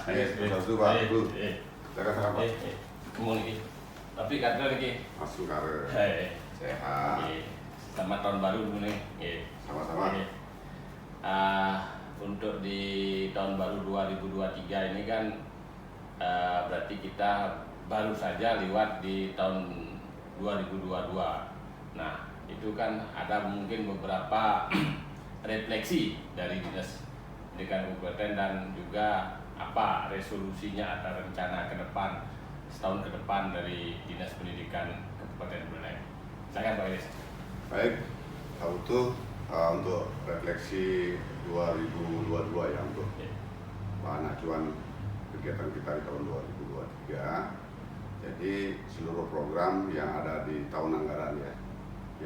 Satu Pak, Bu. Silakan Pak. Ngomong lagi. Tapi kader lagi. Masuk karir. Sehat. Selamat tahun baru dulu nih. Sama-sama. Untuk di tahun baru 2023 ini kan berarti kita baru saja lewat di tahun 2022. Nah, itu kan ada mungkin beberapa refleksi dari Dinas Pendidikan Kabupaten dan juga apa resolusinya atau rencana ke depan setahun ke depan dari Dinas Pendidikan Kabupaten Buleleng. Silakan Pak Iris. Baik, Pak Utu, untuk refleksi 2022 ya untuk bahan acuan kegiatan kita di tahun 2023. Jadi seluruh program yang ada di tahun anggaran ya,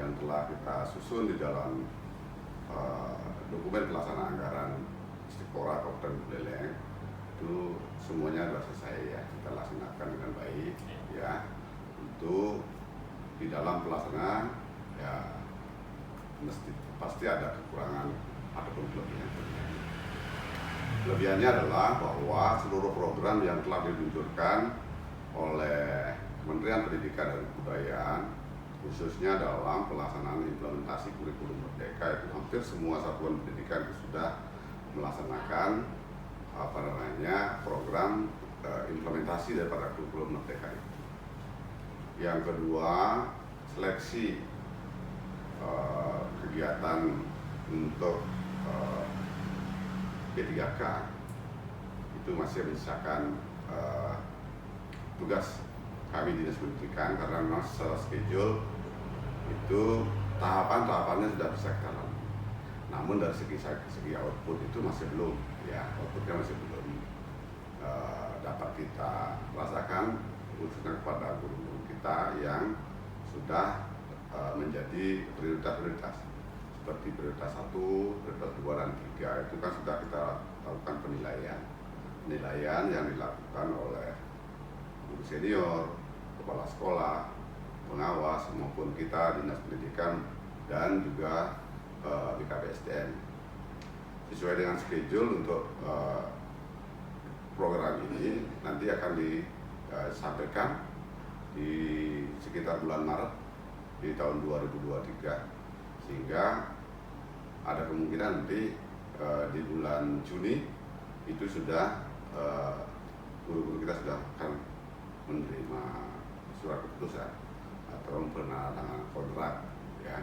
yang telah kita susun di dalam dokumen pelaksanaan anggaran Istiqora Kabupaten Buleleng itu semuanya sudah selesai ya, kita laksanakan dengan baik ya. Untuk di dalam pelaksanaan ya pasti ada kekurangan ataupun kelebihan. Kelebihannya adalah bahwa seluruh program yang telah diluncurkan oleh Kementerian Pendidikan dan Kebudayaan khususnya dalam pelaksanaan implementasi kurikulum merdeka itu hampir semua satuan pendidikan sudah melaksanakan program implementasi daripada kurikulum merdeka itu. Yang kedua, seleksi kegiatan untuk P3K itu masih menyisakan tugas kami Dinas Pendidikan karena memang secara schedule itu tahapannya sudah bisa kita lalui. Namun dari segi output itu masih belum ya, outputnya masih belum dapat kita rasakan khususnya kepada guru-guru kita yang sudah menjadi prioritas seperti prioritas 1, prioritas 2 dan 3 itu kan sudah kita lakukan penilaian yang dilakukan oleh guru senior, kepala sekolah, pengawas maupun kita Dinas Pendidikan dan juga BKPSDM. Sesuai dengan schedule untuk program ini nanti akan disampaikan di sekitar bulan Maret di tahun 2023 sehingga ada kemungkinan nanti di bulan Juni itu sudah guru-guru kita sudah akan menerima surat keputusan atau penandatanganan kontrak ya.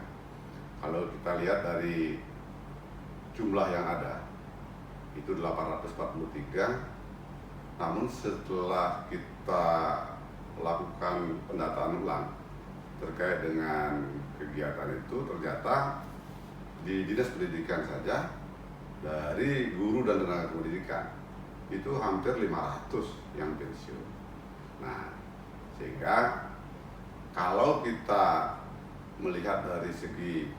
Kalau kita lihat dari jumlah yang ada itu 843, namun setelah kita lakukan pendataan ulang terkait dengan kegiatan itu ternyata di Dinas Pendidikan saja dari guru dan tenaga pendidikan itu hampir 500 yang pensiun. Nah, sehingga kalau kita melihat dari segi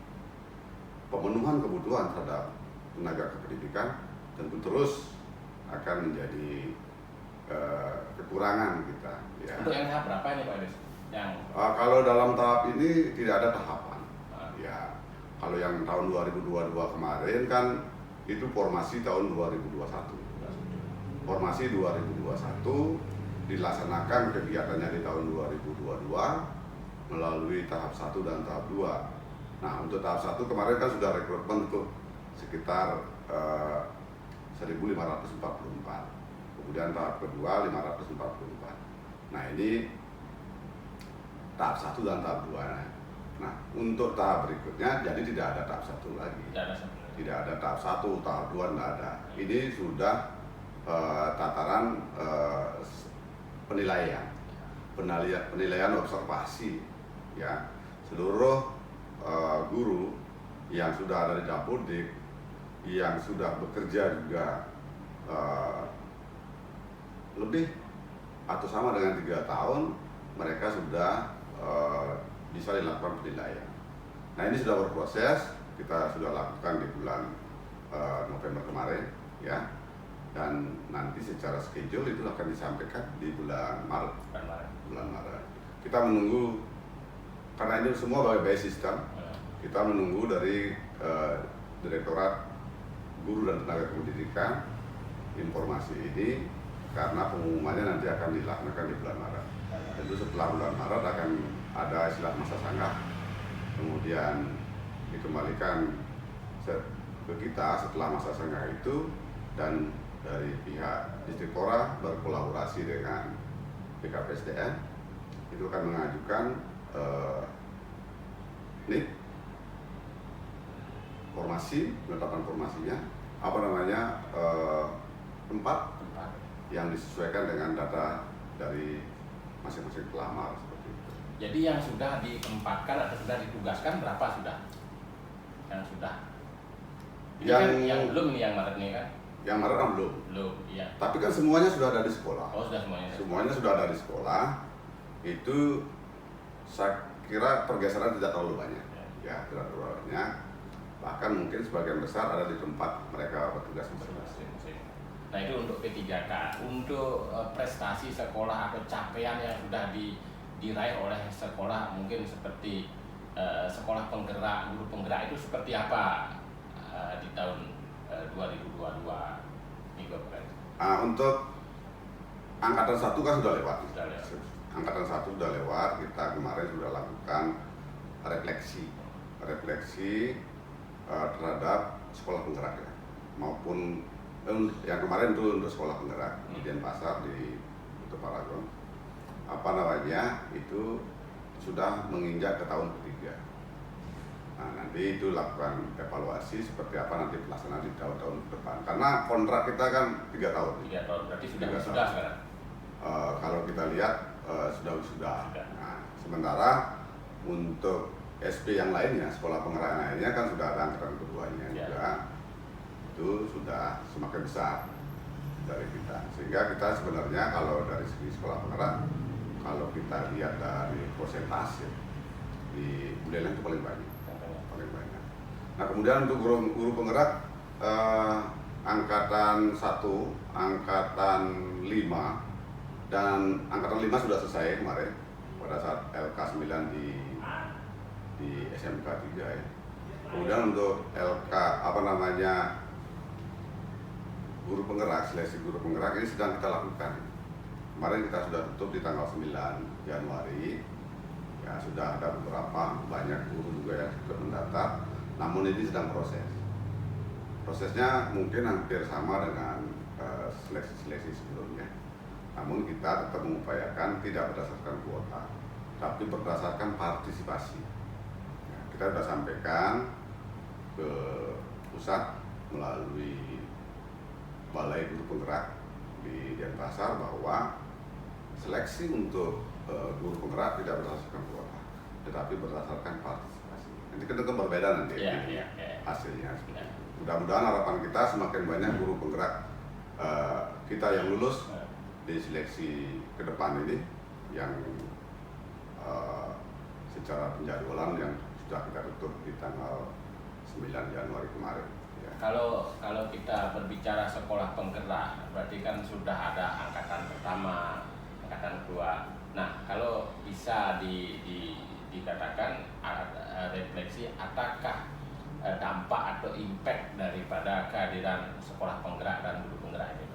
pemenuhan kebutuhan terhadap tenaga kependidikan tentu terus akan menjadi kekurangan kita ya. Untuk yang tahap berapa ini Pak Iris? Kalau dalam tahap ini tidak ada tahapan ya. Kalau yang tahun 2022 kemarin kan itu formasi tahun 2021. Formasi 2021 dilaksanakan kegiatannya di tahun 2022 melalui tahap 1 dan tahap 2. Nah, untuk tahap 1 kemarin kan sudah rekrutmen untuk sekitar 1.544. Kemudian tahap kedua 544. Nah, ini tahap 1 dan tahap 2. Nah, untuk tahap berikutnya jadi tidak ada tahap 1 lagi. Tidak ada tahap 1, tahap 2 tidak ada. Ini sudah tataran penilaian observasi ya. Seluruh guru yang sudah ada di Dapodik yang sudah bekerja juga lebih atau sama dengan 3 tahun mereka sudah bisa dilakukan penilaian. Nah, ini sudah berproses, kita sudah lakukan di bulan November kemarin ya, dan nanti secara schedule itu akan disampaikan di bulan Maret. Kita menunggu karena ini semua by system. Kita menunggu dari Direktorat Guru dan Tenaga Pendidikan informasi ini karena pengumumannya nanti akan dilaksanakan di bulan Maret. Tentu setelah bulan Maret akan ada istilah masa sanggah, kemudian dikembalikan ke kita setelah masa sanggah itu, dan dari pihak Distrikpora berkolaborasi dengan BKPSDM itu akan mengajukan NIP formasi, penetapan formasinya, tempat yang disesuaikan dengan data dari masing-masing pelamar seperti itu. Jadi yang sudah ditempatkan atau sudah ditugaskan berapa sudah? Yang sudah? Ini Yang, kan yang belum nih, yang Maret nih kan? Yang Maret kan belum. Belum, iya. Tapi kan semuanya sudah ada di sekolah. Oh, sudah semuanya. Semuanya sudah ada di sekolah. Itu saya kira pergeseran tidak terlalu banyak. Ya, tidak terlalu banyak. Bahkan mungkin sebagian besar ada di tempat mereka bertugas masing-masing. Nah, itu untuk P3K. Untuk prestasi sekolah atau capaian yang sudah diraih oleh sekolah, mungkin seperti sekolah penggerak, guru penggerak, itu seperti apa di tahun 2022 ini, Bapak? Untuk angkatan 1 kan sudah lewat. Sudah lewat. Angkatan 1 sudah lewat. Kita kemarin sudah lakukan refleksi terhadap sekolah penggerak ya, maupun yang kemarin itu untuk sekolah penggerak di Denpasar di Paragon, itu sudah menginjak ke tahun ketiga. Nah, nanti itu lakukan evaluasi seperti apa nanti pelaksanaan di tahun-tahun ke depan. Karena kontrak kita kan 3 tahun. 3 tahun, berarti sudah 3 sudah tahun. sekarang. Kalau kita lihat sudah. Nah, sementara untuk SP yang lainnya, sekolah penggerak lainnya kan sudah ada angkatan keduanya juga. Itu sudah semakin besar dari kita. Sehingga kita sebenarnya kalau dari segi sekolah penggerak, kalau kita lihat dari persentase di Buleleng itu paling banyak. Nah, kemudian untuk guru penggerak angkatan 1, angkatan 5 dan angkatan 5 sudah selesai kemarin pada saat LK 9 di SMK 3 ya. Kemudian untuk LK guru penggerak, seleksi guru penggerak ini sedang kita lakukan. Kemarin kita sudah tutup di tanggal 9 Januari. Ya, sudah ada banyak guru juga yang sudah mendaftar. Namun ini sedang proses. Prosesnya mungkin hampir sama dengan seleksi-seleksi sebelumnya. Namun kita tetap mengupayakan tidak berdasarkan kuota, tapi berdasarkan partisipasi. Ya, kita sudah sampaikan ke pusat melalui Balai Guru Penggerak di Denpasar bahwa seleksi untuk guru penggerak tidak berdasarkan kuota, tetapi berdasarkan partisipasi. Nanti kita berbeda nanti hasilnya. Mudah-mudahan harapan kita semakin banyak guru penggerak kita yang lulus di seleksi ke depan ini, yang secara penjadwalan yang sudah kita tutup di tanggal 9 Januari kemarin. Ya. Kalau kita berbicara sekolah penggerak, berarti kan sudah ada angkatan pertama, angkatan kedua. Nah, kalau bisa dikatakan refleksi, apakah dampak atau impact daripada kehadiran sekolah penggerak dan guru penggerak ini?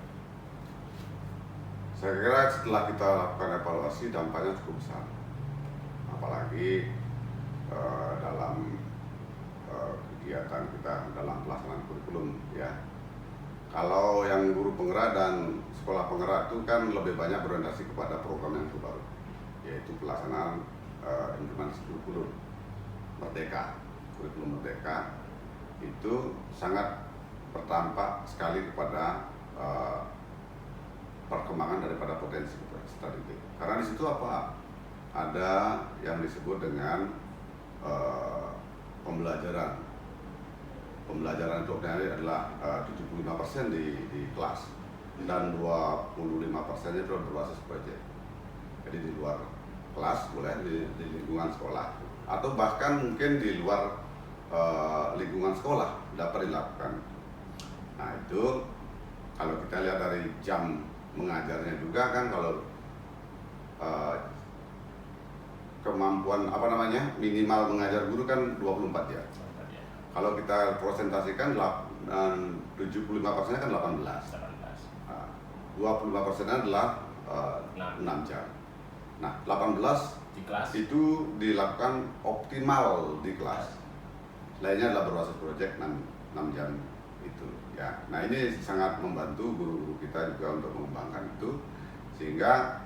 Saya kira setelah kita lakukan evaluasi, dampaknya cukup besar. Apalagi dalam kegiatan kita dalam pelaksanaan kurikulum ya. Kalau yang guru penggerak dan sekolah penggerak itu kan lebih banyak berorientasi kepada program yang terbaru, yaitu pelaksanaan implementasi kurikulum Merdeka. Kurikulum Merdeka itu sangat berdampak sekali kepada perkembangan daripada potensi strategi. Karena di situ apa? Ada yang disebut dengan pembelajaran itu adalah 75% di kelas dan 25% itu berbasis proyek. Jadi di luar kelas, boleh di lingkungan sekolah, atau bahkan mungkin di luar lingkungan sekolah dapat dilakukan. Nah, itu kalau kita lihat dari jam mengajarnya juga kan, kalau kemampuan minimal mengajar guru kan 24 jam. Kalau kita presentasikan 75% kan 18. Nah, 25% adalah 6 jam. Nah, 18 di kelas. itu dilakukan optimal di kelas. Lainnya adalah berbasis proyek 6 jam itu ya. Nah, ini sangat membantu guru-guru kita juga untuk mengembangkan itu, sehingga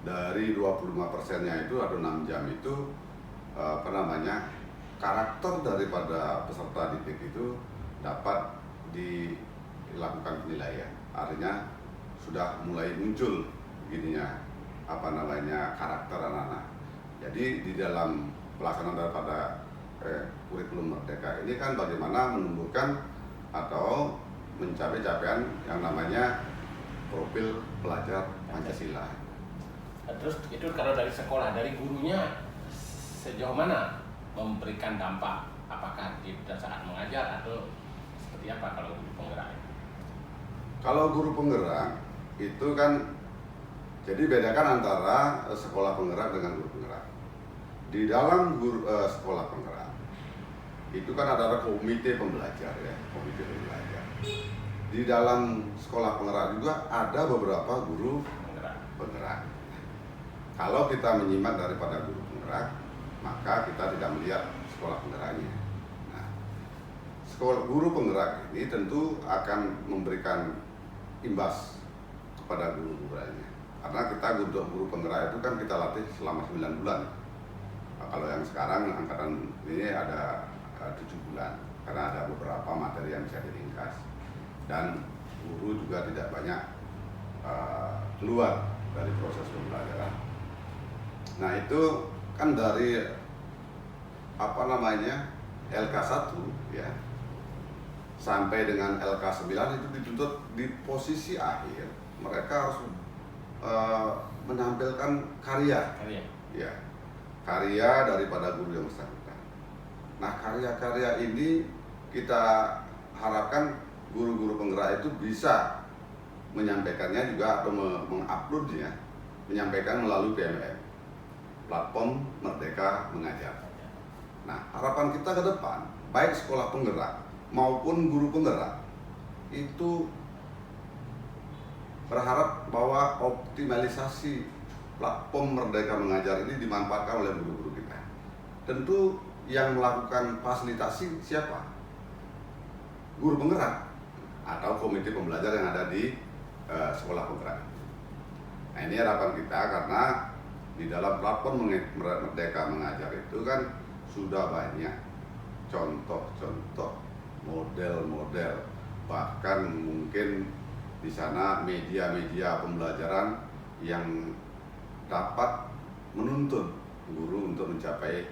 dari 25%-nya itu ada 6 jam itu karakter daripada peserta didik itu dapat dilakukan penilaian. Artinya sudah mulai muncul karakter anak-anak. Jadi di dalam pelaksanaan daripada kurikulum Merdeka ini kan bagaimana menumbuhkan atau mencapai capaian yang namanya profil pelajar Pancasila. Terus itu kalau dari sekolah, dari gurunya sejauh mana memberikan dampak? Apakah di saat mengajar atau seperti apa kalau guru penggerak? Kalau guru penggerak itu kan, jadi bedakan antara sekolah penggerak dengan guru penggerak. Di dalam sekolah penggerak itu kan ada komite pembelajar ya, komite pembelajar. Di dalam sekolah penggerak juga ada beberapa guru penggerak. Kalau kita menyimak daripada guru penggerak, maka kita tidak melihat sekolah penggeraknya. Nah, sekolah guru penggerak ini tentu akan memberikan imbas kepada guru-guru lainnya. Karena kita guru penggerak itu kan kita latih selama 9 bulan. Nah, kalau yang sekarang angkatan ini ada 7 bulan, karena ada beberapa materi yang bisa diringkas. Dan guru juga tidak banyak keluar dari proses pembelajaran. Nah, itu kan dari LK1 ya sampai dengan LK9 itu dituntut di posisi akhir mereka harus menampilkan karya daripada guru yang bersangkutan. Nah, karya-karya ini kita harapkan guru-guru penggerak itu bisa menyampaikannya juga atau menguploadnya, menyampaikan melalui PMM, platform Merdeka Mengajar. Nah, harapan kita ke depan, baik sekolah penggerak maupun guru penggerak itu berharap bahwa optimalisasi platform Merdeka Mengajar ini dimanfaatkan oleh guru-guru kita. Tentu yang melakukan fasilitasi siapa? Guru penggerak atau komite pembelajar yang ada di sekolah penggerak. Nah, ini harapan kita, karena di dalam platform Merdeka Mengajar itu kan sudah banyak contoh-contoh, model-model, bahkan mungkin di sana media-media pembelajaran yang dapat menuntun guru untuk mencapai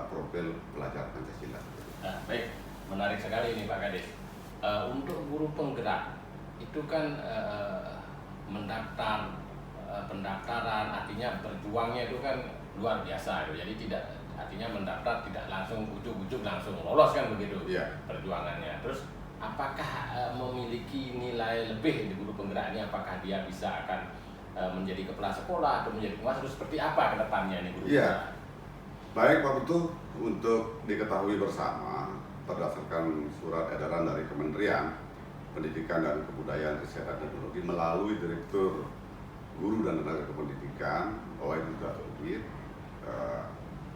profil pelajar Pancasila. Nah, baik, menarik sekali ini Pak Kades. Untuk guru penggerak itu kan pendaftaran, artinya berjuangnya itu kan luar biasa. Jadi artinya mendaftar tidak langsung ujuk-ujuk langsung lolos kan begitu perjuangannya. Terus apakah memiliki nilai lebih di guru penggerak ini? Apakah dia bisa akan menjadi kepala sekolah atau menjadi pengawas, atau seperti apa ke depannya ini guru penggerak? Baik Pak Putu, untuk diketahui bersama berdasarkan surat edaran dari Kementerian Pendidikan dan Kebudayaan, Riset dan Teknologi melalui Direktur Guru dan Tenaga Kependidikan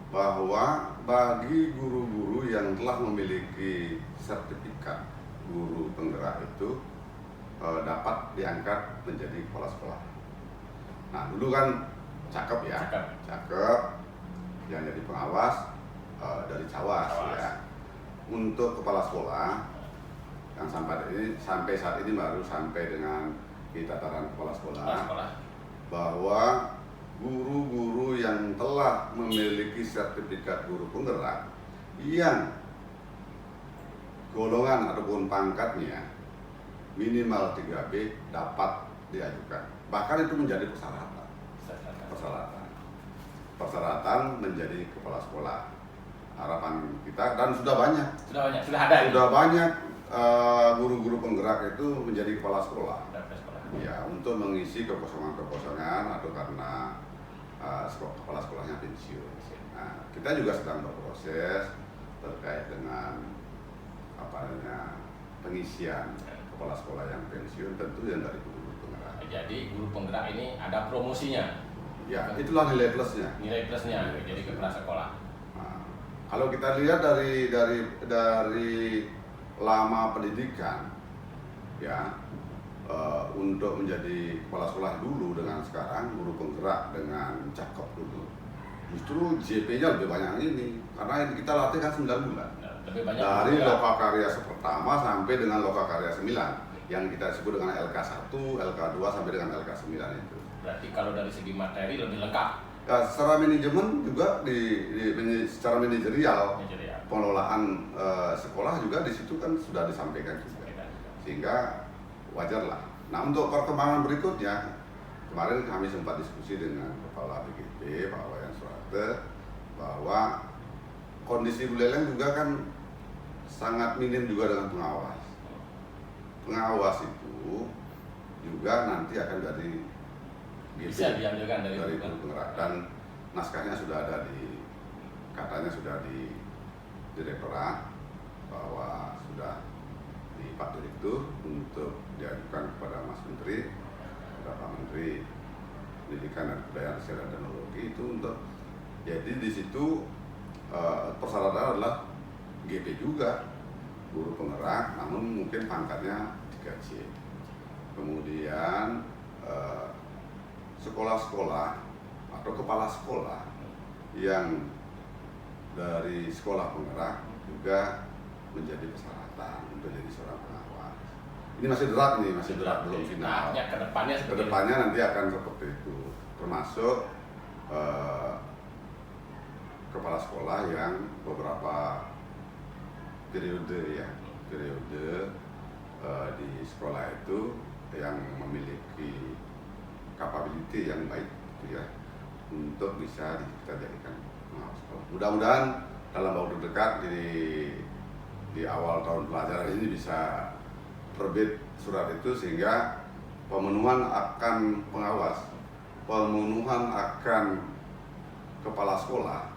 bahwa bagi guru-guru yang telah memiliki sertifikat guru penggerak itu dapat diangkat menjadi kepala sekolah. Nah, dulu kan cakep, yang jadi pengawas dari Cawas. Ya. Untuk kepala sekolah yang sampai saat ini baru sampai dengan di tataran kepala sekolah, bahwa guru-guru yang telah memiliki sertifikat guru penggerak yang golongan ataupun pangkatnya minimal 3B dapat diajukan. Bahkan itu menjadi persyaratan menjadi kepala sekolah. Harapan kita, dan sudah banyak guru-guru penggerak itu menjadi kepala sekolah. Ya, untuk mengisi kekosongan-kekosongan atau karena kepala sekolahnya pensiun. Nah, kita juga sedang berproses terkait dengan pengisian kepala sekolah yang pensiun, tentu yang dari guru penggerak. Jadi guru penggerak ini ada promosinya. Ya, itulah nilai plusnya. Nilai plusnya jadi kepala sekolah. Nah, kalau kita lihat dari lama pendidikan, ya, untuk menjadi kepala sekolah dulu dengan sekarang guru penggerak dengan cakep dulu, justru JP-nya lebih banyak ini karena kita latih kan 9 bulan. Lebih banyak Dari lokakarya pertama sampai dengan lokakarya 9 yang kita sebut dengan LK1, LK2 sampai dengan LK9 itu. Berarti kalau dari segi materi lebih lengkap. Ya, secara manajemen juga secara manajerial pengelolaan sekolah juga di situ kan sudah disampaikan juga. Sehingga wajarlah. Nah, untuk perkembangan berikutnya, kemarin kami sempat diskusi dengan Kepala BGP, Pak Wayan Surate, bahwa kondisi Buleleng juga kan sangat minim juga dengan pengawas. Pengawas itu juga nanti akan dari GP, bisa diambilkan dari guru penggerak, dan naskahnya sudah ada katanya sudah di direktorat, bahwa sudah di Pak Direktur untuk diajukan kepada Mas Menteri, kepada Pak Menteri Pendidikan dan Kebudayaan Riset dan Teknologi itu untuk, jadi di situ persyaratan adalah GP juga, guru penggerak, namun mungkin pangkatnya 3C. Kemudian sekolah-sekolah atau kepala sekolah yang dari sekolah penggerak juga menjadi persyaratan untuk jadi seorang pengawas. Ini masih draft nih, masih draft, belum final. Kedepannya nanti akan seperti itu, termasuk kepala sekolah yang beberapa periode di sekolah itu yang memiliki capability yang baik gitu ya, untuk bisa kita jadikan pengawas sekolah. Mudah-mudahan dalam waktu dekat di awal tahun pelajaran ini bisa terbit surat itu, sehingga pemenuhan akan pengawas, pemenuhan akan kepala sekolah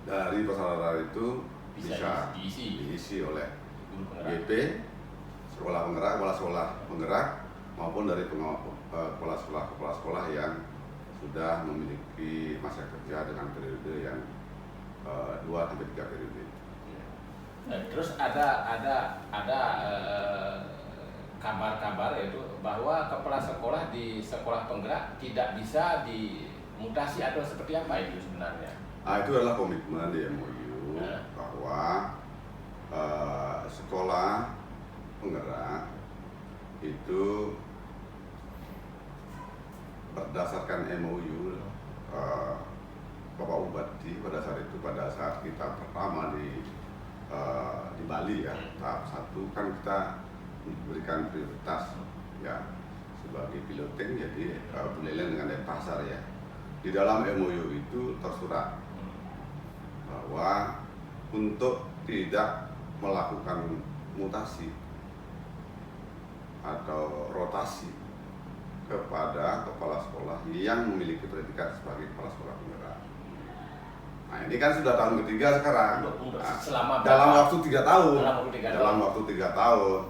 dari persyaratan itu bisa diisi oleh GP, sekolah penggerak, kepala sekolah penggerak, maupun dari kepala sekolah yang sudah memiliki masa kerja dengan periode yang 2-3 periode. Terus ada kabar-kabar yaitu bahwa kepala sekolah di sekolah penggerak tidak bisa dimutasi atau seperti apa itu sebenarnya? Itu adalah komitmen di MOU bahwa sekolah penggerak itu berdasarkan MOU Bapak Bupati pada saat kita pertama di Bali ya, tahap 1 kan kita diberikan prioritas ya sebagai piloting, jadi Buleleng dengan Denpasar ya. Di dalam MOU itu tersurat bahwa untuk tidak melakukan mutasi atau rotasi kepada kepala sekolah yang memiliki predikat sebagai kepala sekolah penggerak. Nah, ini kan sudah tahun ketiga sekarang. Dalam waktu 3 tahun. Dalam waktu 3 tahun.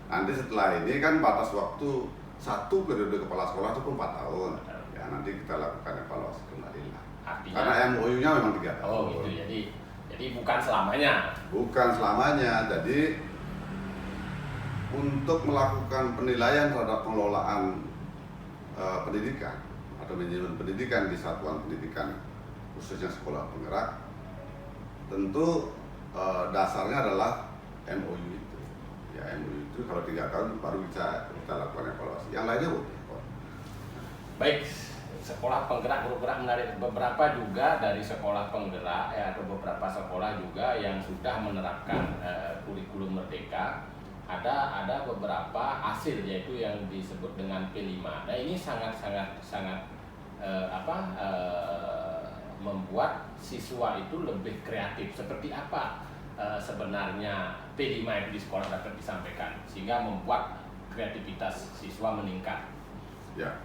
Nanti setelah ini kan batas waktu 1 periode kepala sekolah itu 4 tahun. Ya, nanti kita lakukan evaluasi kembali lah. Karena MOU-nya memang 3 tahun. Oh gitu. Jadi bukan selamanya. Bukan selamanya. Jadi untuk melakukan penilaian terhadap pengelolaan pendidikan atau manajemen pendidikan di satuan pendidikan khususnya sekolah penggerak, tentu dasarnya adalah MOU itu. Ya, MOU itu kalau 3 tahun baru kita lakukan evaluasi. Yang lainnya boleh. Baik, sekolah penggerak, guru gerak menarik beberapa juga dari sekolah penggerak ya, atau beberapa sekolah juga yang sudah menerapkan kurikulum merdeka. Ada beberapa hasil yaitu yang disebut dengan P5. Nah, ini sangat membuat siswa itu lebih kreatif. Seperti apa sebenarnya P5 itu di sekolah dapat disampaikan sehingga membuat kreativitas siswa meningkat. Ya.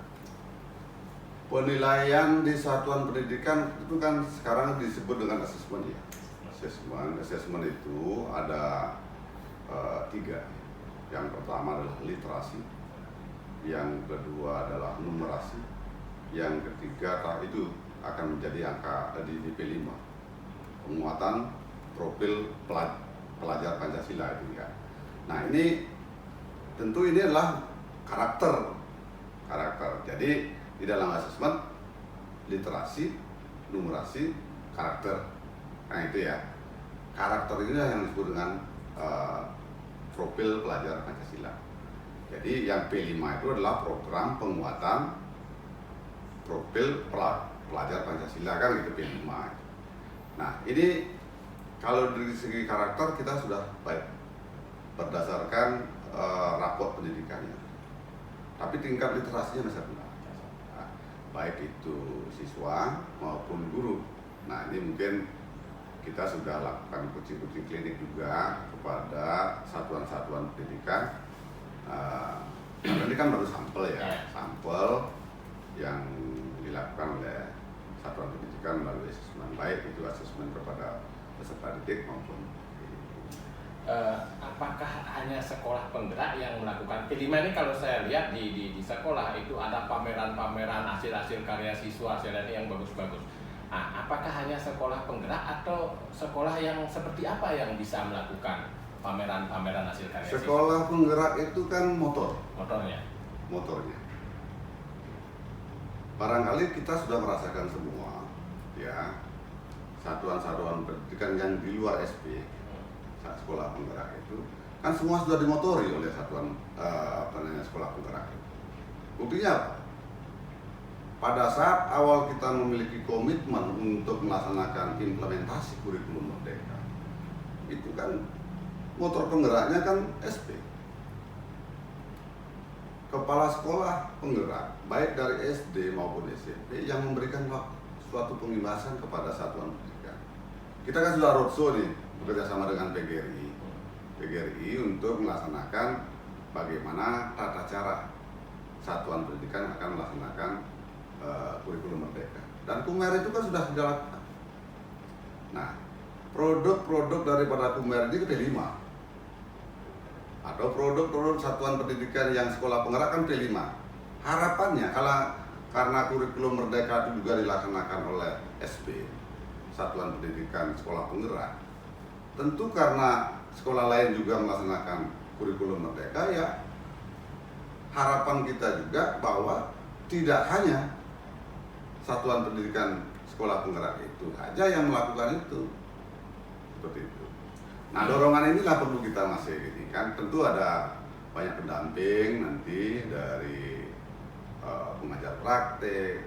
Penilaian di satuan pendidikan itu kan sekarang disebut dengan asesmen ya. Asesmen itu ada 3. Yang pertama adalah literasi, yang kedua adalah numerasi, yang ketiga itu akan menjadi angka di P5, penguatan profil pelajar Pancasila itu ya. Nah ini tentu ini adalah karakter. Jadi di dalam asesmen literasi, numerasi, karakter. Nah itu ya, karakter ini yang disebut dengan profil pelajar Pancasila. Jadi yang P5 itu adalah program penguatan profil pelajar Pancasila kan gitu P5. Nah ini kalau dari segi karakter kita sudah baik berdasarkan raport pendidikannya. Tapi tingkat literasinya masih rendah. Nah, baik itu siswa maupun guru. Nah ini mungkin kita sudah lakukan kucing-kucing klinik juga kepada satuan-satuan pendidikan. Karena ini kan baru sampel ya, sampel yang dilakukan oleh satuan pendidikan melalui asesmen, baik itu asesmen kepada peserta didik maupun apakah hanya sekolah penggerak yang melakukan P5 ini? Kalau saya lihat di sekolah itu ada pameran-pameran hasil-hasil karya siswa hasil yang bagus-bagus. Nah, apakah hanya sekolah penggerak atau sekolah yang seperti apa yang bisa melakukan pameran-pameran hasil karya siswa? Sekolah penggerak itu kan motornya. Barangkali kita sudah merasakan semua ya, satuan-satuan pendidikan yang di luar SP, sekolah penggerak itu kan semua sudah dimotori oleh satuan sekolah penggerak itu. Buktinya apa? Pada saat awal kita memiliki komitmen untuk melaksanakan implementasi kurikulum merdeka, itu kan motor penggeraknya kan SP. Kepala sekolah penggerak baik dari SD maupun SMP yang memberikan suatu pengimbasan kepada satuan pendidikan. Kita kan sudah roadshow nih bekerja sama dengan PGRI untuk melaksanakan bagaimana tata cara satuan pendidikan akan melaksanakan kurikulum merdeka. Dan KUMER itu kan sudah dilakukan. Nah, produk-produk daripada KUMER ini P5 atau produk-produk satuan pendidikan yang sekolah penggerak kan P5. Harapannya karena kurikulum merdeka itu juga dilaksanakan oleh SP, satuan pendidikan sekolah penggerak. Tentu karena sekolah lain juga melaksanakan kurikulum merdeka, ya harapan kita juga bahwa tidak hanya satuan pendidikan sekolah penggerak itu aja yang melakukan itu. Seperti itu. Nah, dorongan inilah perlu kita masih ini kan. Tentu ada banyak pendamping nanti dari pengajar praktek,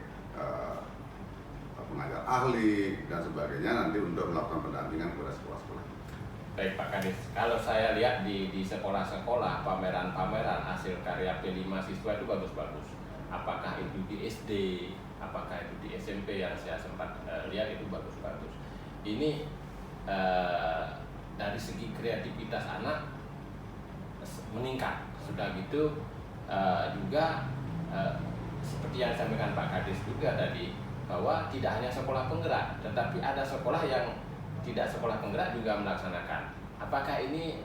pengajar ahli dan sebagainya nanti untuk melakukan pendampingan kepada sekolah-sekolah. Baik Pak Kadis, kalau saya lihat di sekolah-sekolah pameran-pameran hasil karya P5 siswa itu bagus-bagus. Apakah itu di SD, apakah itu di SMP yang saya sempat lihat itu bagus-bagus. Ini dari segi kreativitas anak meningkat. Sudah gitu juga seperti yang disampaikan Pak Kadis juga tadi, bahwa tidak hanya sekolah penggerak, tetapi ada sekolah yang tidak sekolah penggerak juga melaksanakan. Apakah ini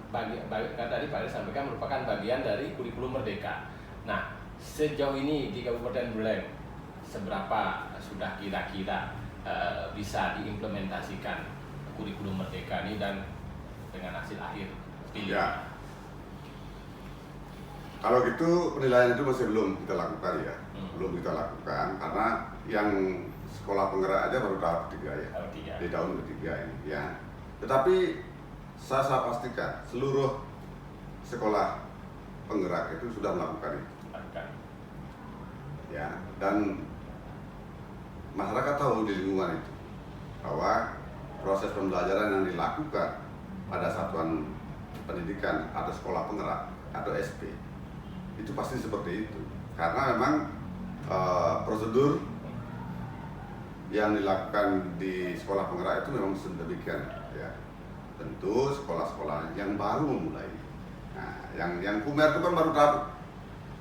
tadi Pak Kadis sampaikan merupakan bagian dari kurikulum merdeka. Nah, sejauh ini di Kabupaten Buleleng seberapa sudah kira-kira bisa diimplementasikan kurikulum merdeka ini dan dengan hasil akhir? Ya. Kalau gitu penilaian itu masih belum kita lakukan ya, belum kita lakukan karena yang sekolah penggerak aja baru tahap ketiga ya, di tahun ketiga ini ya. Tetapi saya pastikan seluruh sekolah penggerak itu sudah melakukan itu. Ya, dan masyarakat tahu di lingkungan itu bahwa proses pembelajaran yang dilakukan pada satuan pendidikan atau sekolah penggerak atau SP itu pasti seperti itu, karena memang prosedur yang dilakukan di sekolah penggerak itu memang sedemikian ya. Tentu sekolah-sekolah yang baru memulai, nah yang KUMER itu kan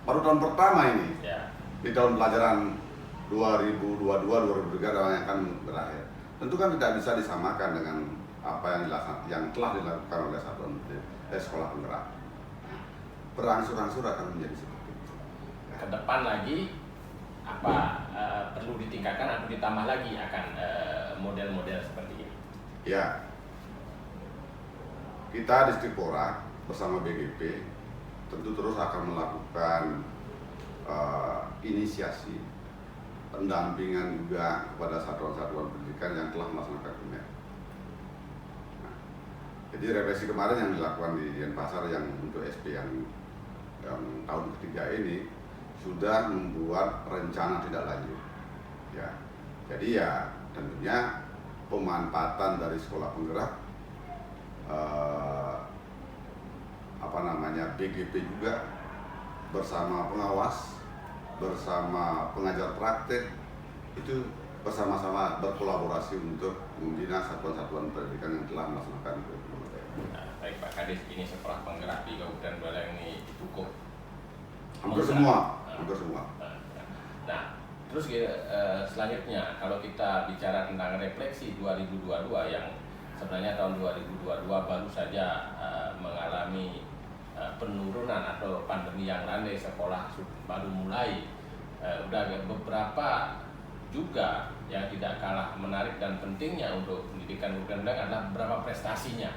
baru tahun pertama ini ya. Di tahun pelajaran 2022-2023 yang akan berakhir, tentu kan tidak bisa disamakan dengan apa yang telah dilakukan oleh satuan sekolah penggerak. berangsur-angsur akan menjadi seperti itu. Ke depan lagi apa perlu ditingkatkan atau ditambah lagi akan model-model seperti ini? Ya, kita di Stripora bersama BGP tentu terus akan melakukan inisiasi, pendampingan juga kepada satuan-satuan pendidikan yang telah melaksanakan UNED. Nah, jadi revisi kemarin yang dilakukan di Denpasar yang untuk SP yang tahun ketiga ini sudah membuat rencana tidak lanjut. Ya, jadi ya tentunya pemanfaatan dari sekolah penggerak, BGP juga bersama pengawas, bersama pengajar praktek itu bersama-sama berkolaborasi untuk membina satuan-satuan pendidikan yang telah melaksanakan kurikulum. Baik Pak Kadis, ini sekolah penggerak di Kabupaten Buleleng ini cukup hampir semua. Nah, terus selanjutnya kalau kita bicara tentang refleksi 2022 yang sebenarnya tahun 2022 baru saja mengalami penurunan atau pandemi yang landai, sekolah baru mulai, udah beberapa juga yang tidak kalah menarik dan pentingnya untuk pendidikan adalah beberapa prestasinya.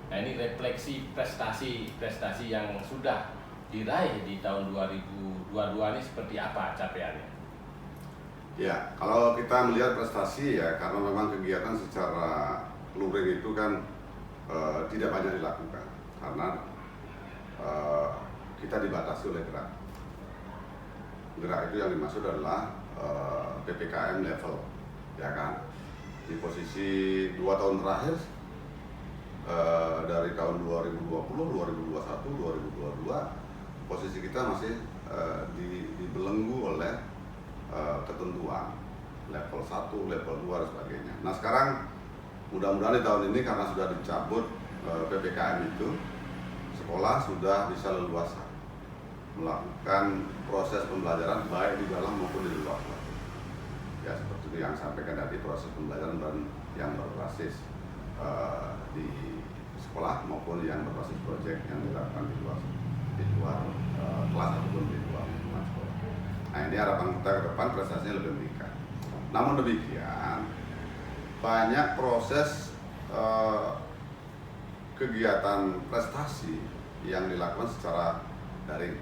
Nah, ini refleksi prestasi yang sudah diraih di tahun 2022 ini seperti apa capaiannya? Ya, kalau kita melihat prestasi ya, karena memang kegiatan secara luring itu kan tidak banyak dilakukan karena kita dibatasi oleh gerak. Gerak itu yang dimaksud adalah PPKM level, ya kan? Di posisi 2 tahun terakhir dari tahun 2020, 2021, 2022 posisi kita masih dibelenggu oleh ketentuan level 1, level 2 dan sebagainya. Nah sekarang mudah-mudahan di tahun ini karena sudah dicabut PPKM itu, sekolah sudah bisa leluasa melakukan proses pembelajaran baik di dalam maupun di luar kelas. Ya seperti itu yang sampaikan tadi, proses pembelajaran yang berbasis di sekolah maupun yang berbasis proyek yang dilakukan di luar kelas ataupun di luar lingkungan sekolah. Nah ini harapan kita ke depan prestasinya lebih meningkat. Namun demikian banyak proses kegiatan prestasi yang dilakukan secara daring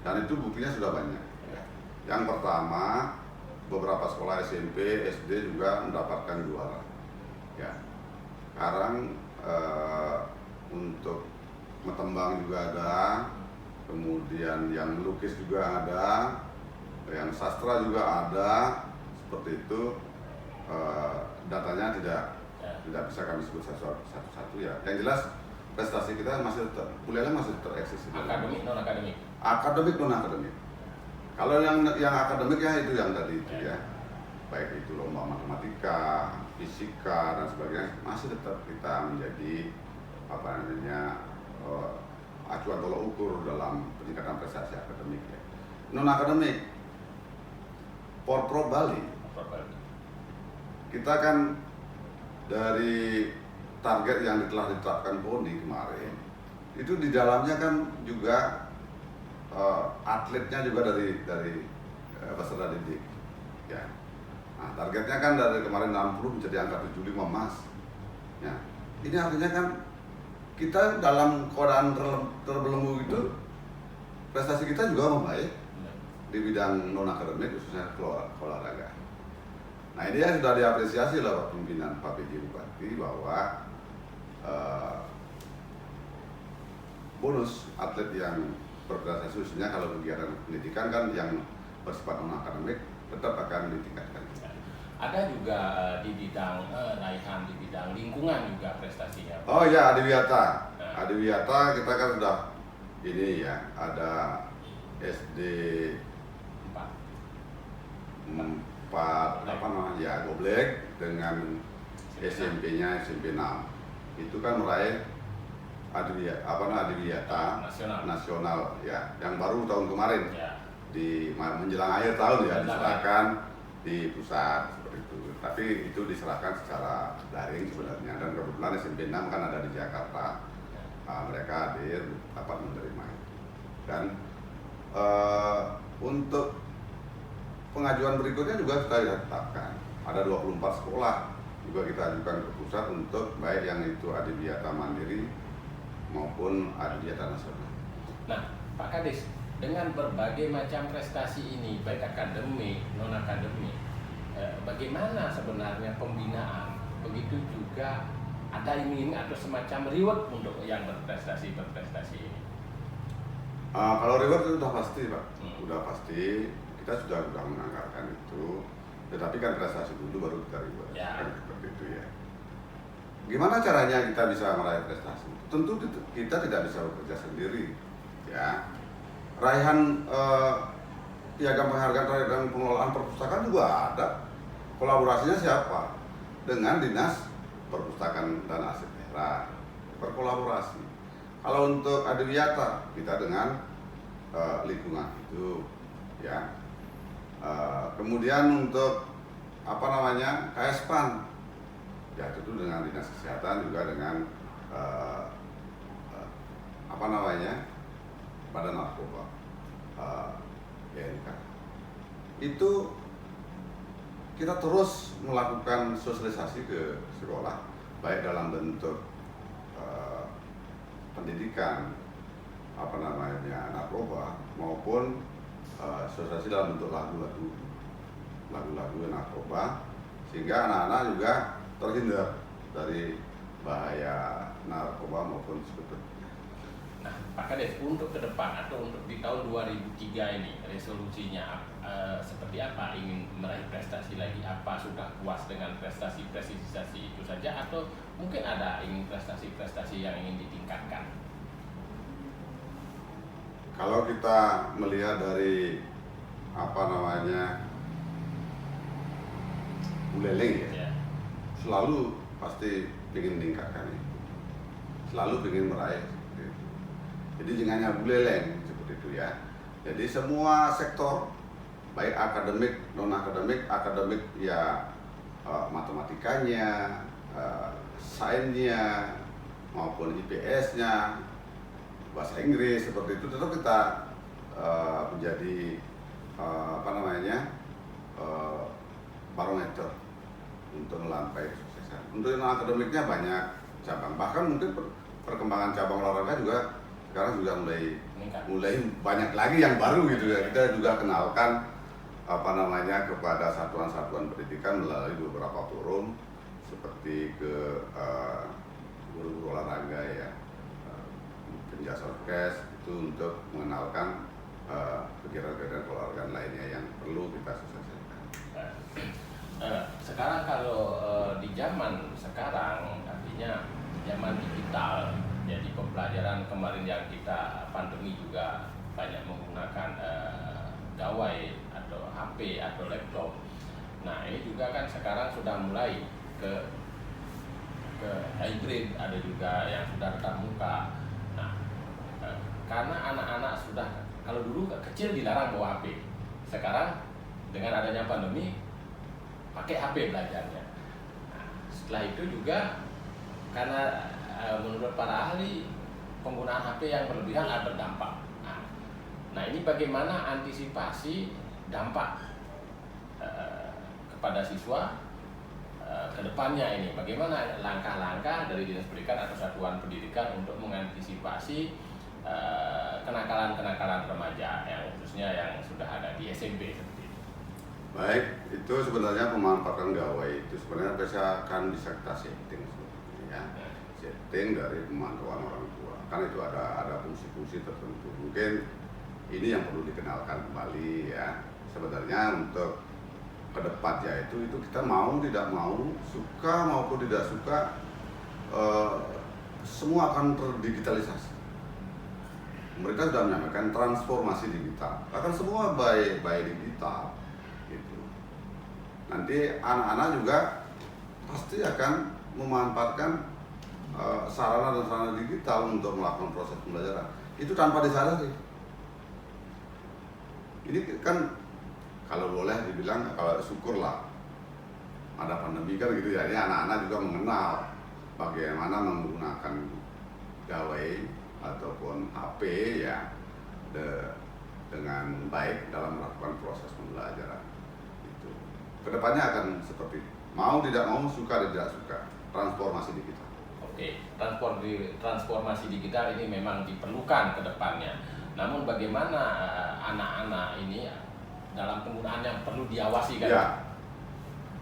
dan itu buktinya sudah banyak. Yang pertama, beberapa sekolah SMP, SD juga mendapatkan juara. Ya, sekarang untuk metembang juga ada, kemudian yang melukis juga ada, yang sastra juga ada, seperti itu. Datanya tidak bisa kami sebut satu-satu ya. Yang jelas prestasi kita masih tetap, Buleleng masih tereksis. Akademik, non akademik. Akademik, non akademik. Kalau yang akademik ya itu yang tadi itu ya, baik itu lomba matematika, fisika dan sebagainya, masih tetap kita menjadi acuan tolak ukur dalam peningkatan prestasi akademik ya. Non akademik, Porprov Bali. Kita kan dari target yang telah ditetapkan PONI kemarin, itu di dalamnya kan juga atletnya juga dari peserta didik. Ya. Nah, targetnya kan dari kemarin 60 menjadi angka 75 emas. Ya. Ini artinya kan kita dalam keadaan terbelenggu itu prestasi kita juga membaik di bidang non akademik khususnya olahraga. Nah ini yang sudah diapresiasi oleh pimpinan Pak PJ Bupati bahwa bonus atlet yang berprestasi khususnya kalau kegiatan pendidikan kan yang bersifat non akademik tetap akan ditingkatkan. Ada juga di bidang raihan di bidang lingkungan juga prestasinya. Oh ya, Adiwiyata. Adiwiyata kita kan sudah ini ya, ada SD 4 ya Goblek dengan SMP-nya SMP 6. Itu kan meraih Adiwiyata nasional ya, yang baru tahun kemarin. Ya. Di menjelang akhir tahun ya diserahkan di pusat seperti itu. Tapi itu diserahkan secara daring sebenarnya, dan kebetulan SMP 6 kan ada di Jakarta. Mereka hadir dapat menerima itu. Dan untuk pengajuan berikutnya juga sudah ditetapkan. Ada 24 sekolah juga kita ajukan ke pusat untuk baik yang itu adiwiyata mandiri maupun adiwiyata nasional. Nah, Pak Kadis, dengan berbagai macam prestasi ini, baik akademik, non akademik, bagaimana sebenarnya pembinaan? Begitu juga ada iming atau semacam reward untuk yang berprestasi ini. Kalau reward itu sudah pasti, Pak. Sudah pasti, kita sudah menganggarkan itu. Tetapi kan prestasi dulu baru kita reward. Ya. Kan seperti itu ya. Gimana caranya kita bisa meraih prestasi? Tentu kita tidak bisa bekerja sendiri, ya. Raihan piagam penghargaan dan pengelolaan perpustakaan juga ada. Kolaborasinya siapa? Dengan Dinas Perpustakaan dan Arsip Daerah. Berkolaborasi. Kalau untuk adiwiyata kita dengan lingkungan hidup, ya. Kemudian untuk KSPAN, ya itu dengan Dinas Kesehatan juga dengan Badan Narkoba, BNK. Itu kita terus melakukan sosialisasi ke sekolah, baik dalam bentuk pendidikan narkoba maupun sosialisasi dalam bentuk lagu-lagu narkoba, sehingga anak-anak juga terhindar dari bahaya narkoba maupun skuter. Nah, Pak Kades, untuk ke depan atau untuk di tahun 2003 ini resolusinya seperti apa? Ingin meraih prestasi lagi? Apa sudah puas dengan prestasi itu saja atau mungkin ada ingin prestasi yang ingin ditingkatkan? Kalau kita melihat dari Buleleng ya, selalu pasti ingin meningkatkan itu, selalu ingin meraih. Jadi jangan hanya Buleleng seperti itu ya. Jadi semua sektor, baik akademik, non akademik, ya matematikanya, sainsnya maupun IPS-nya, bahasa Inggris seperti itu, tetap kita menjadi barometer untuk melampai kesuksesan. Untuk non akademiknya banyak cabang, bahkan mungkin perkembangan cabang olahraga juga sekarang sudah mulai banyak lagi yang baru gitu ya. Kita juga kenalkan kepada satuan-satuan pendidikan melalui beberapa forum seperti ke guru-guru olahraga ya, penjasa orkes, itu untuk mengenalkan kegiatan-kegiatan keolahragaan lainnya yang perlu kita selesaikan. Sekarang kalau di zaman sekarang, artinya zaman digital, jadi pembelajaran kemarin yang kita pandemi juga banyak menggunakan gawai atau HP atau laptop. Nah, ini juga kan sekarang sudah mulai ke hybrid, ada juga yang sudah tatap muka. Nah, karena anak-anak sudah, kalau dulu kecil dilarang bawa HP, sekarang dengan adanya pandemi pakai HP belajarnya. Nah, setelah itu juga karena menurut para ahli penggunaan HP yang berlebihan akan berdampak. Nah, ini bagaimana antisipasi dampak kepada siswa ke depannya ini? Bagaimana langkah-langkah dari Dinas Pendidikan atau satuan pendidikan untuk mengantisipasi kenakalan-kenakalan remaja yang khususnya yang sudah ada di SMP seperti itu? Baik, itu sebenarnya pemanfaatan gawai itu sebenarnya bisa kita setting ya. Setting dari pemantauan orang tua. Kan itu ada fungsi-fungsi tertentu. Mungkin ini yang perlu dikenalkan kembali ya. Sebenarnya untuk ke depannya itu kita mau tidak mau, suka maupun tidak suka, semua akan terdigitalisasi. Mereka sudah menyampaikan transformasi digital, akan semua by digital gitu. Nanti anak-anak juga pasti akan memanfaatkan sarana dan sarana digital untuk melakukan proses pembelajaran itu tanpa disadari. Ini kan kalau boleh dibilang, kalau syukurlah ada pandemi kan gitu ya, anak-anak juga mengenal bagaimana menggunakan gawai ataupun HP ya dengan baik dalam melakukan proses pembelajaran. Itu kedepannya akan seperti itu. Mau tidak mau, suka tidak suka, transformasi digital. Oke, transformasi digital ini memang diperlukan ke depannya. Namun bagaimana anak-anak ini dalam penggunaan yang perlu diawasi kan? Ya,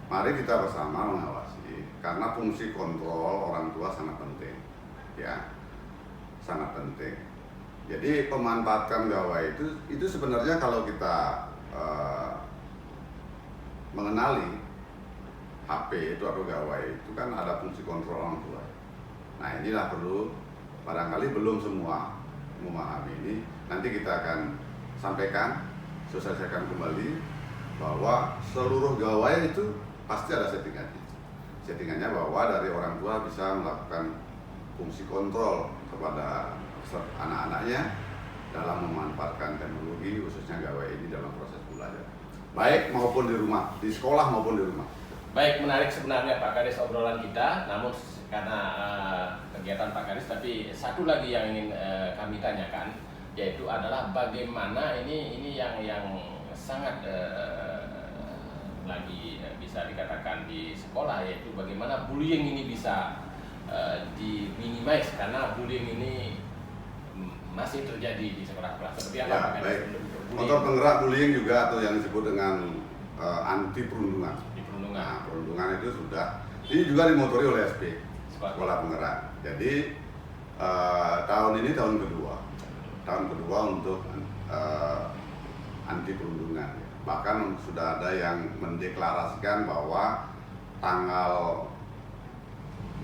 mari kita bersama mengawasi. Karena fungsi kontrol orang tua sangat penting, ya, sangat penting. Jadi pemanfaatkan gawai itu sebenarnya kalau kita mengenali HP itu atau gawai itu kan ada fungsi kontrol orang tua. Nah inilah perlu, barangkali belum semua memahami ini. Nanti kita akan sampaikan, sosialisasikan kembali bahwa seluruh gawai itu pasti ada settingannya. Settingannya bahwa dari orang tua bisa melakukan fungsi kontrol kepada anak-anaknya dalam memanfaatkan teknologi, khususnya gawai ini dalam proses belajar, baik maupun di rumah, di sekolah maupun di rumah. Baik, menarik sebenarnya Pak Kadis obrolan kita, namun karena kegiatan Pak Kadis, tapi satu lagi yang ingin kami tanyakan, yaitu adalah bagaimana ini yang sangat lagi bisa dikatakan di sekolah, yaitu bagaimana bullying ini bisa diminimize, karena bullying ini masih terjadi di sekolah-sekolah. Seperti apa Ya, Pak baik. Motor penggerak bullying juga atau yang disebut dengan anti perundungan. Nah, perundungan itu sudah, ini juga dimotori oleh SP, sekolah penggerak. Jadi tahun ini tahun kedua untuk anti perundungan. Bahkan sudah ada yang mendeklarasikan bahwa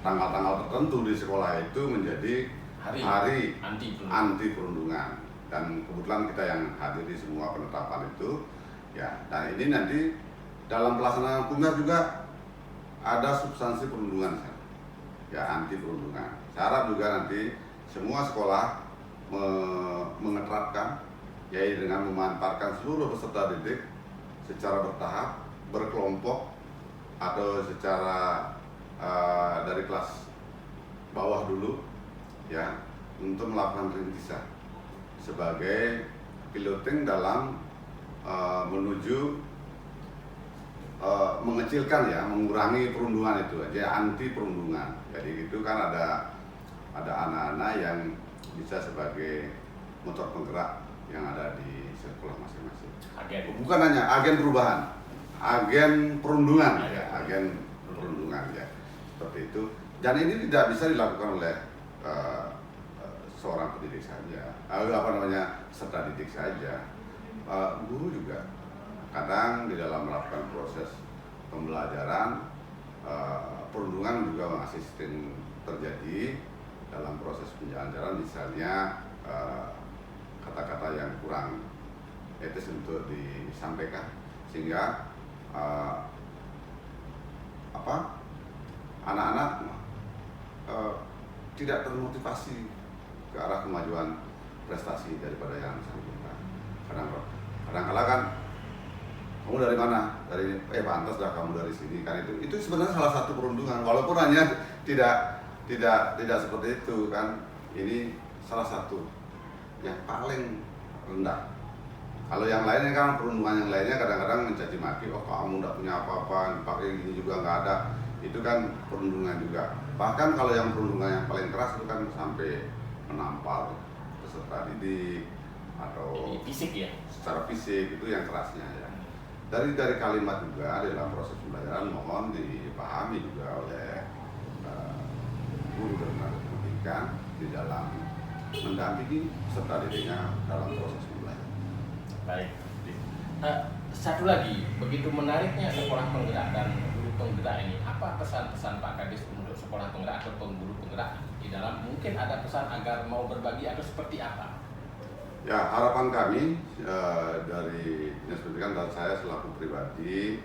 tanggal-tanggal tertentu di sekolah itu menjadi hari anti perundungan. Dan kebetulan kita yang hadir di semua penetapan itu, ya. Dan ini nanti dalam pelaksanaan hukumnya juga ada substansi perundungan, ya, anti perundungan. Saya harap juga nanti semua sekolah mengeterapkan, yaitu dengan memanfaatkan seluruh peserta didik secara bertahap, berkelompok, atau secara dari kelas bawah dulu, ya, untuk melakukan rintisan sebagai piloting dalam menuju mengecilkan, ya, mengurangi perundungan itu aja, anti perundungan. Jadi itu kan ada anak-anak yang bisa sebagai motor penggerak yang ada di sekolah masing-masing. Bukan hanya agen perubahan, agen perundungan, ya, agen perundungan, ya, seperti itu. Dan ini tidak bisa dilakukan oleh seorang pendidik saja, peserta didik saja, guru juga. Kadang di dalam melakukan proses pembelajaran, perundungan juga masih sering terjadi dalam proses pembelajaran, misalnya kata-kata yang kurang etis untuk disampaikan, sehingga anak-anak tidak termotivasi ke arah kemajuan prestasi daripada yang bersangkutan. Kadang-kala kan, kamu dari mana? Dari pantas dah kamu dari sini, kan itu sebenarnya salah satu perundungan, walaupun hanya tidak seperti itu kan. Ini salah satu yang paling rendah. Kalau yang lainnya kan, perundungan yang lainnya kadang-kadang mencaci maki, oh kamu tidak punya apa-apa, pakai gini juga nggak ada. Itu kan perundungan juga. Bahkan kalau yang perundungan yang paling keras itu kan sampai menampar peserta didik atau fisik, ya, secara fisik, itu yang kerasnya, ya. Dari kalimat juga dalam proses pembelajaran mohon dipahami juga oleh guru dan tenaga pendidikan di dalam mendampingi peserta didiknya dalam proses pembelajaran. Baik. Satu lagi, begitu menariknya sekolah penggerak dan guru penggerak ini, apa pesan-pesan Pak Kadis untuk sekolah penggerak atau guru penggerak di dalam, mungkin ada pesan agar mau berbagi atau seperti apa? Ya, harapan kami dari Dinas Pendidikan dan saya selaku pribadi,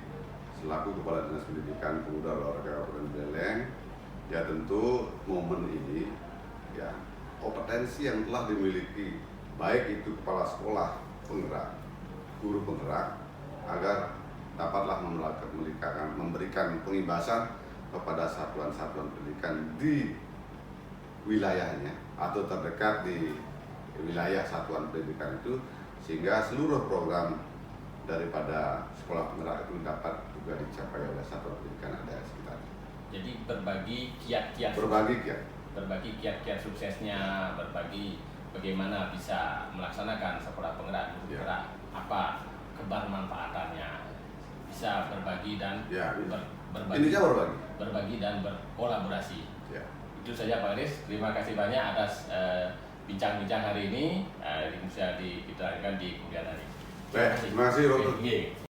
selaku Kepala Dinas Pendidikan Pemuda Olahraga Kabupaten Buleleng, ya tentu momen ini, ya, kompetensi yang telah dimiliki baik itu kepala sekolah penggerak, guru penggerak, agar dapatlah memberikan pengimbasan kepada satuan-satuan pendidikan di wilayahnya atau terdekat di wilayah satuan pendidikan itu, sehingga seluruh program daripada sekolah penggerak itu dapat juga dicapai oleh satuan pendidikan ada sekitar. Jadi berbagi kiat-kiat suksesnya, berbagi bagaimana bisa melaksanakan sekolah penggerak, apa kebermanfaatannya, bisa berbagi dan berbagi dan berkolaborasi. Ya. Itu saja Pak Kades, terima kasih banyak atas bincang-bincang hari ini, bisa diterangkan di kemudian hari. Terima kasih Bapak.